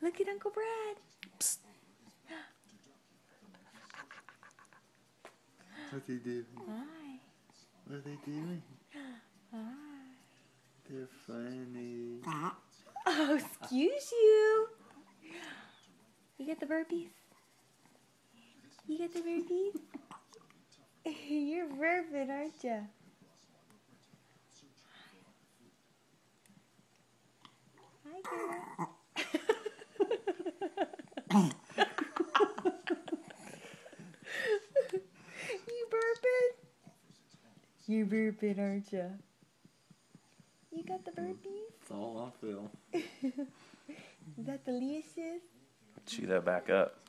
Look at Uncle Brad. Psst. What they doing? Hi. What are they doing? Hi. They're funny. Oh, excuse you. You got the burpees? You got the burpees? You're burping, aren't you? Hi, girl. You burping? You're burping, aren't you? You got the burpees? It's all on film. Is that delicious? Chew that back up.